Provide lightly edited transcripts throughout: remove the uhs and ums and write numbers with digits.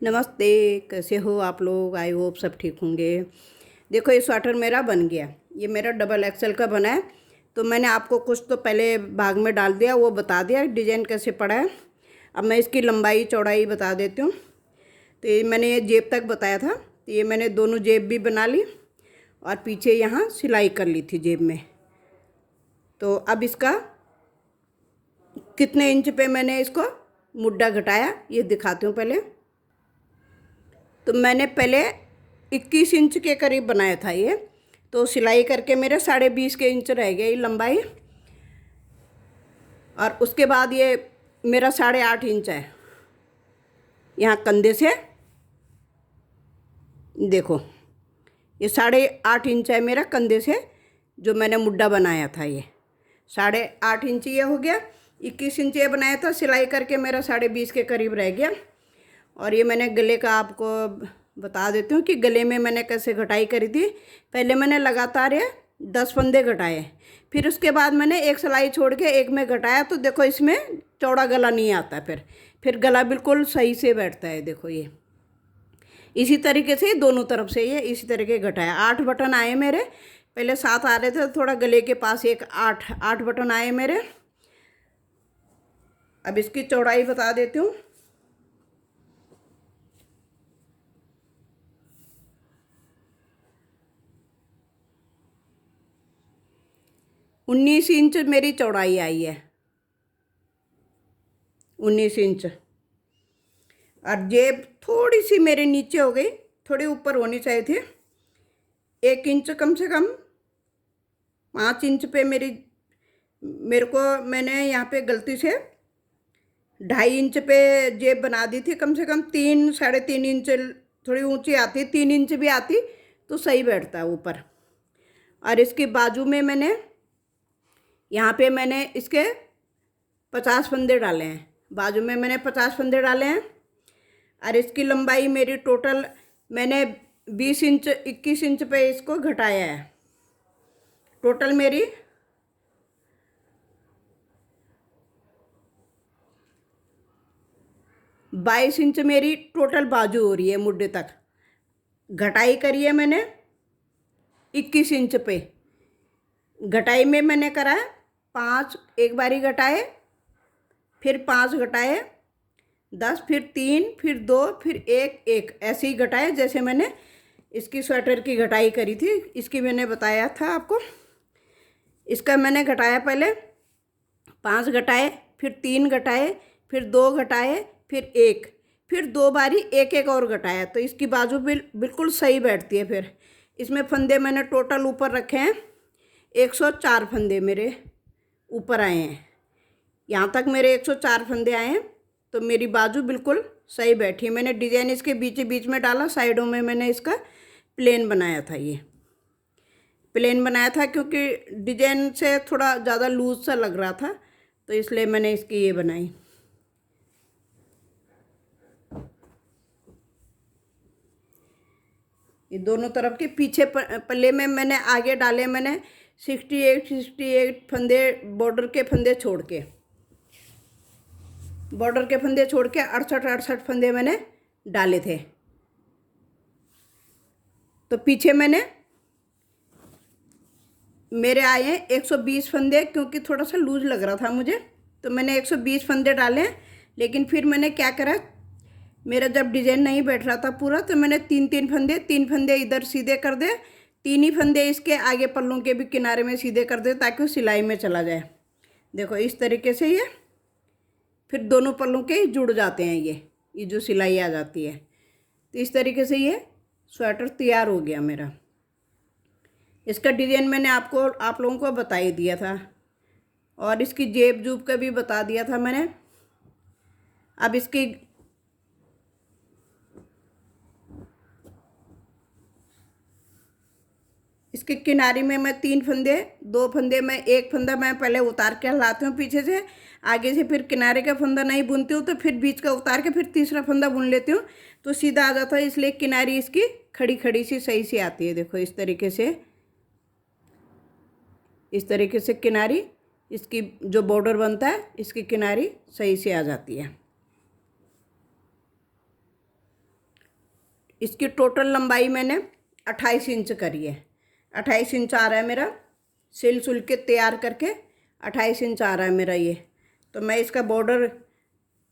नमस्ते। कैसे हो आप लोग? आई होप सब ठीक होंगे। देखो ये स्वेटर मेरा बन गया। ये मेरा डबल एक्सेल का बना है। तो मैंने आपको कुछ तो पहले भाग में डाल दिया, वो बता दिया डिज़ाइन कैसे पड़ा है। अब मैं इसकी लंबाई चौड़ाई बता देती हूँ। तो ये मैंने ये जेब तक बताया था, तो ये मैंने दोनों जेब भी बना ली और पीछे यहाँ सिलाई कर ली थी जेब में। तो अब इसका कितने इंच पे मैंने इसको मुड्ढा घटाया ये दिखाती हूँ पहले। तो मैंने पहले 21 इंच के करीब बनाया था ये, तो सिलाई करके मेरे 20.5 के इंच रह गई लंबाई। और उसके बाद ये मेरा 8.5 इंच है यहाँ कंधे से। देखो ये 8.5 इंच है मेरा कंधे से, जो मैंने मुड्ढा बनाया था। ये 8.5 इंच ये हो गया। 21 इंच ये बनाया था, सिलाई करके मेरा 20.5 के करीब रह गया। और ये मैंने गले का आपको बता देती हूँ कि गले में मैंने कैसे घटाई करी थी। पहले मैंने लगातार ये 10 फंदे घटाए, फिर उसके बाद मैंने एक सिलाई छोड़ के एक में घटाया। तो देखो इसमें चौड़ा गला नहीं आता, फिर गला बिल्कुल सही से बैठता है। देखो ये इसी तरीके से दोनों तरफ से ये इसी तरीके घटाया। 8 बटन आए मेरे, पहले 7 आ रहे थे, थोड़ा गले के पास एक 8 बटन आए मेरे। अब इसकी चौड़ाई बता देती हूँ। 19 इंच मेरी चौड़ाई आई है, 19 इंच। और जेब थोड़ी सी मेरे नीचे हो गई, थोड़ी ऊपर होनी चाहिए थी। 1 इंच कम से कम 5 इंच पे मेरे को मैंने यहाँ पे गलती से 2.5 इंच पे जेब बना दी थी। कम से कम 3-3.5 इंच थोड़ी ऊंची आती, 3 इंच भी आती तो सही बैठता है ऊपर। और इसकी बाजू में यहाँ पे मैंने इसके 50 फंदे डाले हैं, बाजू में मैंने 50 फंदे डाले हैं। और इसकी लंबाई मेरी टोटल मैंने 20 इंच 21 इंच पे इसको घटाया है। टोटल मेरी 22 इंच मेरी टोटल बाजू हो रही है मुड्ढे तक। घटाई करी है मैंने 21 इंच पे। घटाई में मैंने करा 5 एक बारी घटाए, फिर 5 घटाए, 10, फिर 3, फिर 2, फिर 1 ऐसे ही घटाए जैसे मैंने इसकी स्वेटर की घटाई करी थी। इसकी मैंने बताया था आपको। इसका मैंने घटाया पहले 5 घटाए, फिर 3 घटाए, फिर 2 घटाए, फिर 1, फिर 2 बारी 1 और घटाया। तो इसकी बाजू बिल्कुल सही बैठती है। फिर इसमें फंदे मैंने टोटल ऊपर रखे हैं 104 फंदे मेरे ऊपर आए हैं। यहाँ तक मेरे 104 फंदे आए हैं, तो मेरी बाजू बिल्कुल सही बैठी है। मैंने डिज़ाइन इसके बीच बीच में डाला, साइडों में मैंने इसका प्लेन बनाया था। ये प्लेन बनाया था क्योंकि डिज़ाइन से थोड़ा ज़्यादा लूज सा लग रहा था, तो इसलिए मैंने इसकी ये बनाई। ये दोनों तरफ के पीछे पल्ले में मैंने आगे डाले, मैंने 68 फंदे बॉर्डर के फंदे छोड़ के, 68 फंदे मैंने डाले थे। तो पीछे मेरे आए हैं 120 फंदे, क्योंकि थोड़ा सा लूज लग रहा था मुझे, तो मैंने 120 फंदे डाले। लेकिन फिर मैंने क्या करा, मेरा जब डिज़ाइन नहीं बैठ रहा था पूरा, तो मैंने 3 फंदे इधर सीधे कर दे, 3 ही फंदे इसके आगे पल्लों के भी किनारे में सीधे कर दे, ताकि वो सिलाई में चला जाए। देखो इस तरीके से ये फिर दोनों पल्लों के जुड़ जाते हैं, ये जो सिलाई आ जाती है। तो इस तरीके से ये स्वेटर तैयार हो गया मेरा। इसका डिज़ाइन मैंने आप लोगों को बता ही दिया था, और इसकी जेब जूब का भी बता दिया था मैंने। अब इसके किनारे में मैं 3 फंदे, 2 फंदे में 1 फंदा मैं पहले उतार के लाती हूँ पीछे से, आगे से फिर किनारे का फंदा नहीं बुनती हूँ, तो फिर बीच का उतार के फिर तीसरा फंदा बुन लेती हूँ, तो सीधा आ जाता है। इसलिए किनारी इसकी खड़ी खड़ी सी सही से आती है। देखो इस तरीके से किनारी इसकी जो बॉर्डर बनता है, इसकी किनारी सही से आ जाती है। इसकी टोटल लंबाई मैंने 28 इंच करी है। 28 इंच आ रहा है मेरा, सिल सुल के तैयार करके 28 इंच आ रहा है मेरा ये। तो मैं इसका बॉर्डर,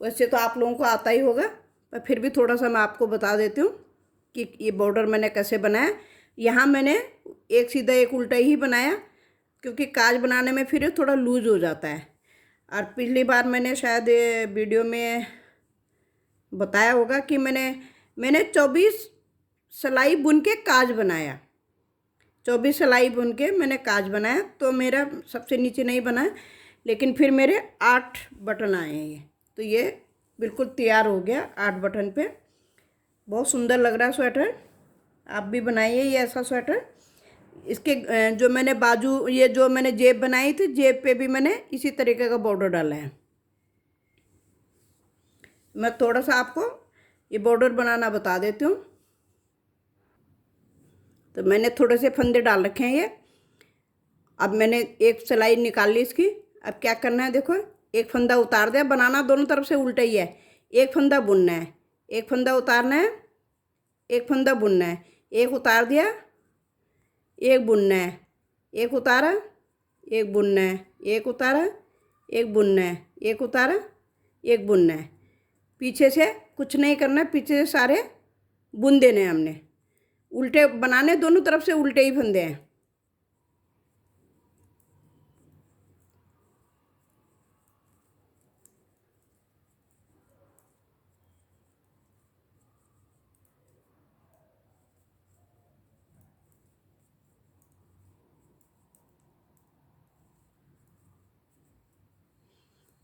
वैसे तो आप लोगों को आता ही होगा, पर फिर भी थोड़ा सा मैं आपको बता देती हूँ कि ये बॉर्डर मैंने कैसे बनाया। यहाँ मैंने एक सीधा एक उल्टा ही बनाया, क्योंकि काज बनाने में फिर ये थोड़ा लूज हो जाता है। और पिछली बार मैंने शायद वीडियो में बताया होगा कि मैंने 24 सिलाई बुन के काज बनाया। 24 सिलाई बुन के मैंने काज बनाया, तो मेरा सबसे नीचे नहीं बना, लेकिन फिर मेरे 8 बटन आए हैं ये। तो ये बिल्कुल तैयार हो गया 8 बटन पे। बहुत सुंदर लग रहा है स्वेटर। आप भी बनाइए ये ऐसा स्वेटर। इसके जो मैंने बाजू, ये जो मैंने जेब बनाई थी, जेब पे भी मैंने इसी तरीके का बॉर्डर डाला है। मैं थोड़ा सा आपको ये बॉर्डर बनाना बता देती हूँ। तो मैंने थोड़े से फंदे डाल रखे हैं ये। अब मैंने एक सिलाई निकाल ली इसकी। अब क्या करना है, देखो, एक फंदा उतार दिया। बनाना दोनों तरफ से उल्टा ही है। एक फंदा बुनना है, एक फंदा उतारना है, एक फंदा बुनना है। एक उतार दिया, एक बुनना है, एक उतारा, एक बुनना है, एक उतारा, एक बुनना है, एक उतारा, एक बुनना है। पीछे से कुछ नहीं करना है, पीछे से सारे बुन देने हैं हमने। उल्टे बनाने, दोनों तरफ से उल्टे ही फंदे हैं।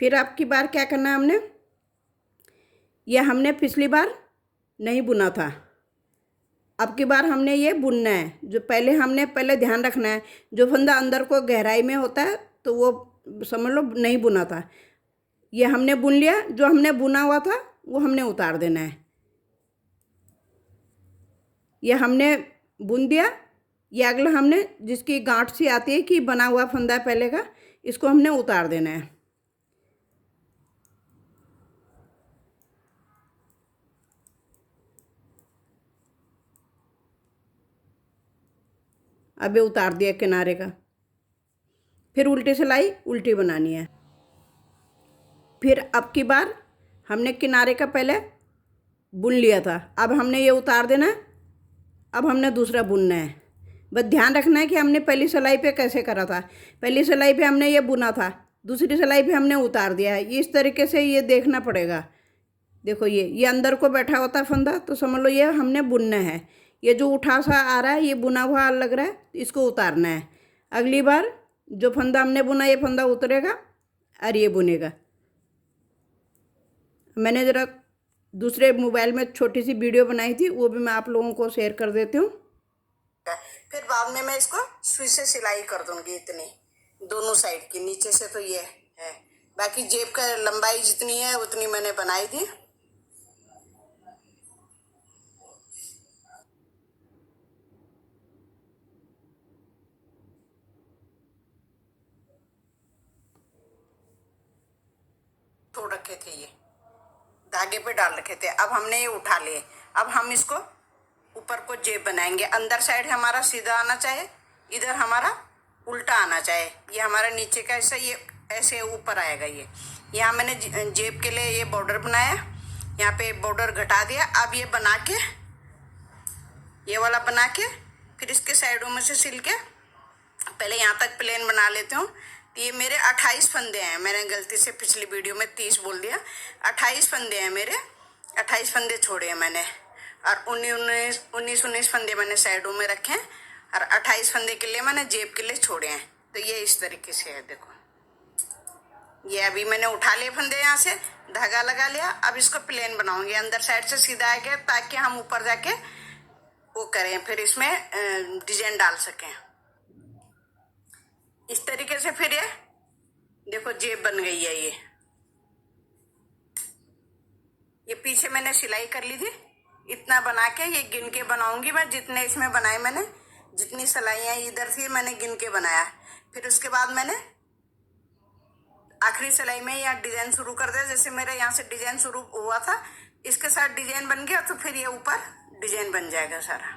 फिर अब की बार क्या करना है हमने, यह हमने पिछली बार नहीं बुना था, अब की बार हमने ये बुनना है। जो पहले ध्यान रखना है, जो फंदा अंदर को गहराई में होता है तो वो समझ लो नहीं बुना था। ये हमने बुन लिया, जो हमने बुना हुआ था वो हमने उतार देना है। ये हमने बुन दिया। ये अगला हमने, जिसकी गांठ सी आती है कि बना हुआ फंदा है पहले का, इसको हमने उतार देना है। अब ये उतार दिया किनारे का। फिर उल्टी सिलाई उल्टी बनानी है। फिर अब की बार हमने किनारे का पहले बुन लिया था, अब हमने ये उतार देना है। अब हमने दूसरा बुनना है। बस ध्यान रखना है कि हमने पहली सिलाई पे कैसे करा था। पहली सिलाई पे हमने ये बुना था, दूसरी सिलाई पे हमने उतार दिया है। इस तरीके से ये देखना पड़ेगा। देखो, ये अंदर को बैठा होता है फंदा, तो समझ लो ये हमने बुनना है। ये जो उठा सा आ रहा है, ये बुना हुआ लग रहा है, इसको उतारना है। अगली बार जो फंदा हमने बुना, ये फंदा उतरेगा और ये बुनेगा। मैंने ज़रा दूसरे मोबाइल में छोटी सी वीडियो बनाई थी, वो भी मैं आप लोगों को शेयर कर देती हूँ। फिर बाद में मैं इसको सुई से सिलाई कर दूंगी, इतनी दोनों साइड की। नीचे से तो ये है, बाकी जेब का लंबाई जितनी है उतनी मैंने बनाई थी। छोड़ रखे थे, ये धागे पे डाल रखे थे। अब हमने ये उठा लिए। अब हम इसको ऊपर को जेब बनाएंगे। अंदर साइड हमारा सीधा आना चाहिए, इधर हमारा उल्टा आना चाहिए। ये हमारा नीचे का हिस्सा ये ऐसे ऊपर आएगा। ये यहाँ मैंने जेब के लिए ये बॉर्डर बनाया, यहाँ पे बॉर्डर घटा दिया। अब ये बना के, ये वाला बना के, फिर इसके साइडों में से सिल के पहले यहाँ तक प्लेन बना लेती हूँ। तो ये मेरे 28 फंदे हैं। मैंने गलती से पिछली वीडियो में 30 बोल दिया। 28 फंदे हैं मेरे, 28 फंदे छोड़े हैं मैंने। और 19 फंदे मैंने साइडों में रखे हैं, और 28 फंदे के लिए मैंने जेब के लिए छोड़े हैं। तो ये इस तरीके से है। देखो, ये अभी मैंने उठा लिए फंदे, यहाँ से धागा लगा लिया। अब इसको प्लेन बनाऊंगी, अंदर साइड से सीधा आ गया, ताकि हम ऊपर जाके वो करें, फिर इसमें डिजाइन डाल सकें इस तरीके से। फिर ये देखो जेब बन गई है। ये पीछे मैंने सिलाई कर ली थी। इतना बना के ये गिन के बनाऊंगी मैं, जितने इसमें बनाए मैंने, जितनी सिलाइयाँ इधर थी मैंने गिन के बनाया। फिर उसके बाद मैंने आखिरी सिलाई में यहाँ डिजाइन शुरू कर दिया। जैसे मेरा यहाँ से डिजाइन शुरू हुआ था, इसके साथ डिजाइन बन गया, तो फिर ये ऊपर डिजाइन बन जाएगा सारा।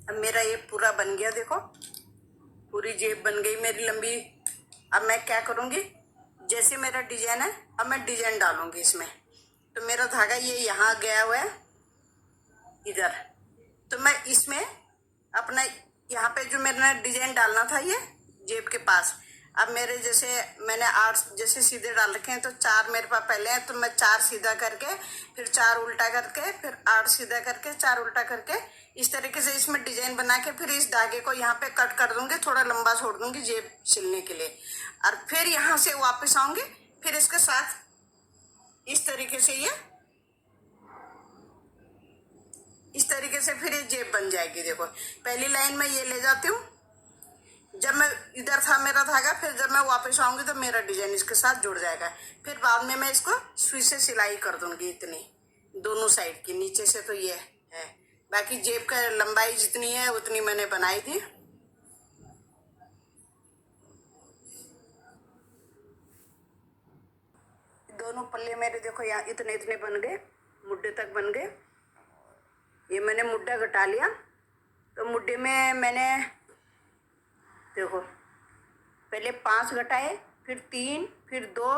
अब मेरा ये पूरा बन गया, देखो पूरी जेब बन गई मेरी लंबी। अब मैं क्या करूंगी, जैसे मेरा डिजाइन है अब मैं डिजाइन डालूंगी इसमें। तो मेरा धागा ये यहाँ गया हुआ है इधर, तो मैं इसमें अपना यहाँ पे जो मेरा डिजाइन डालना था ये जेब के पास, अब मेरे जैसे मैंने 8 जैसे सीधे डाल रखे हैं, तो 4 मेरे पास पहले हैं, तो मैं 4 सीधा करके फिर 4 उल्टा करके फिर 8 सीधा करके 4 उल्टा करके इस तरीके से इसमें डिजाइन बना के फिर इस धागे को यहाँ पे कट कर दूंगी, थोड़ा लंबा छोड़ दूंगी जेब सिलने के लिए। और फिर यहाँ से वापस आऊंगी, फिर इसके साथ इस तरीके से इस तरीके से फिर ये जेब बन जाएगी। देखो पहली लाइन में ये ले जाती हूँ, जब मैं इधर था मेरा धागा, फिर जब मैं वापस आऊंगी तो मेरा डिजाइन इसके साथ जुड़ जाएगा। फिर बाद में मैं इसको सुई से सिलाई कर दूंगी इतनी दोनों साइड की, नीचे से तो ये है, बाकी जेब का लंबाई जितनी है उतनी मैंने बनाई थी। दोनों पल्ले मेरे देखो यहाँ इतने इतने बन गए, मुड्ढे तक बन गए। ये मैंने मुड्ढा घटा लिया, तो मुड्ढे में मैंने देखो पहले 5 घटाए, फिर 3, फिर 2,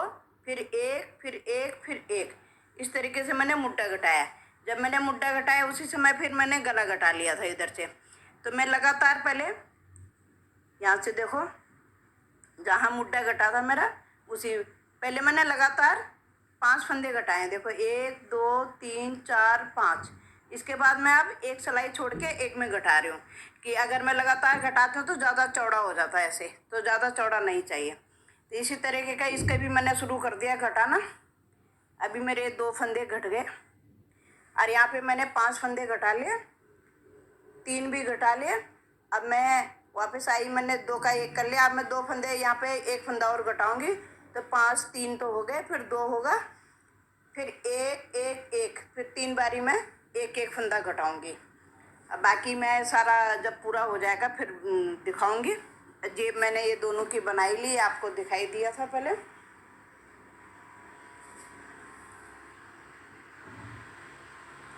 फिर 1, फिर 1, फिर 1, इस तरीके से मैंने मुड्ढा घटाया। जब मैंने मुड्ढा घटाया उसी समय फिर मैंने गला घटा लिया था इधर से। तो मैं लगातार पहले यहाँ से देखो जहाँ मुड्ढा घटा था मेरा उसी पहले मैंने लगातार 5 फंदे घटाए। देखो 1, 2, 3, 4, 5। इसके बाद मैं अब एक सिलाई छोड़ के एक में घटा रही हूँ, कि अगर मैं लगातार घटाती हूँ तो ज़्यादा चौड़ा हो जाता है, ऐसे तो ज़्यादा चौड़ा नहीं चाहिए। तो इसी तरीके का इसका भी मैंने शुरू कर दिया घटाना। अभी मेरे 2 फंदे घट गए और यहाँ पे मैंने 5 फंदे घटा लिए, 3 भी घटा लिए। अब मैं वापस आई, मैंने 2 का 1 कर लिया। अब मैं 2 फंदे यहाँ पे 1 फंदा और घटाऊँगी, तो 5, 3 तो हो गए, फिर 2 होगा, फिर 1, 1, 1, फिर 3 बारी में 1, 1 फंदा घटाऊँगी। अब बाकी मैं सारा जब पूरा हो जाएगा फिर दिखाऊँगी। जेब मैंने ये दोनों की बनाई ली, आपको दिखाई दिया था पहले।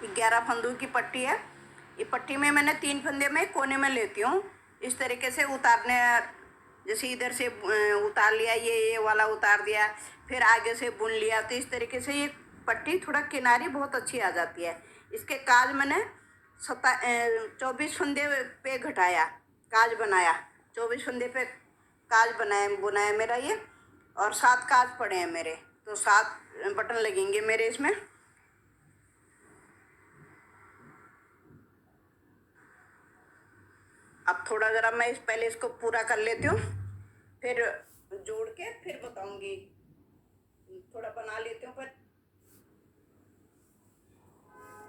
11 फंदों की पट्टी है। ये पट्टी में मैंने 3 फंदे में कोने में लेती हूँ, इस तरीके से उतारने, जैसे इधर से उतार लिया, ये वाला उतार दिया, फिर आगे से बुन लिया, तो इस तरीके से ये पट्टी थोड़ा किनारी बहुत अच्छी आ जाती है। इसके काज मैंने 24 फंदे पे घटाया, काज बनाया, 24 फंदे पे काज बुनाया मेरा ये, और 7 काज पड़े हैं मेरे, तो 7 बटन लगेंगे मेरे इसमें। अब थोड़ा ज़रा मैं पहले इसको पूरा कर लेती हूँ, फिर जोड़ के फिर बताऊँगी। थोड़ा बना लेती हूँ पर।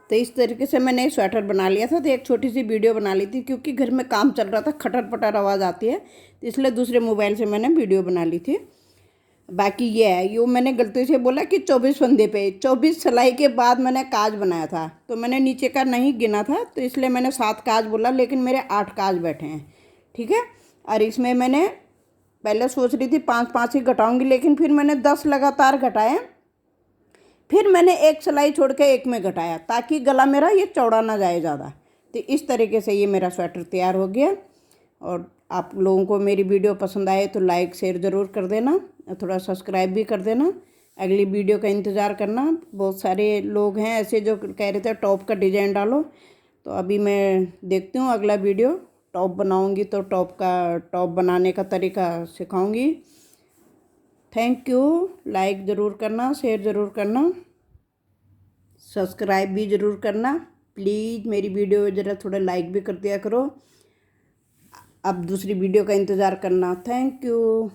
तो इस तरीके से मैंने स्वेटर बना लिया था, तो एक छोटी सी वीडियो बना ली थी, क्योंकि घर में काम चल रहा था, खटर पटर आवाज़ आती है, तो इसलिए दूसरे मोबाइल से मैंने वीडियो बना ली थी। बाकी ये है, यो मैंने गलती से बोला कि 24 फंदे पे 24 सिलाई के बाद मैंने काज बनाया था, तो मैंने नीचे का नहीं गिना था, तो इसलिए मैंने 7 काज बोला, लेकिन मेरे 8 काज बैठे हैं, ठीक है। और इसमें मैंने पहले सोच रही थी 5-5 ही घटाऊँगी, लेकिन फिर मैंने 10 लगातार घटाए, फिर मैंने एक सिलाई छोड़ के एक में घटाया, ताकि गला मेरा ये चौड़ा ना जाए ज़्यादा। तो इस तरीके से ये मेरा स्वेटर तैयार हो गया। और आप लोगों को मेरी वीडियो पसंद आए तो लाइक शेयर ज़रूर कर देना, थोड़ा सब्सक्राइब भी कर देना। अगली वीडियो का इंतज़ार करना। बहुत सारे लोग हैं ऐसे जो कह रहे थे टॉप का डिज़ाइन डालो, तो अभी मैं देखती हूँ अगला वीडियो। टॉप बनाऊँगी तो टॉप बनाने का तरीका सिखाऊँगी। Thank you. लाइक ज़रूर करना, शेयर ज़रूर करना, सब्सक्राइब भी ज़रूर करना। प्लीज़ मेरी वीडियो ज़रा थोड़ा लाइक भी कर दिया करो। अब दूसरी वीडियो का इंतज़ार करना। Thank you.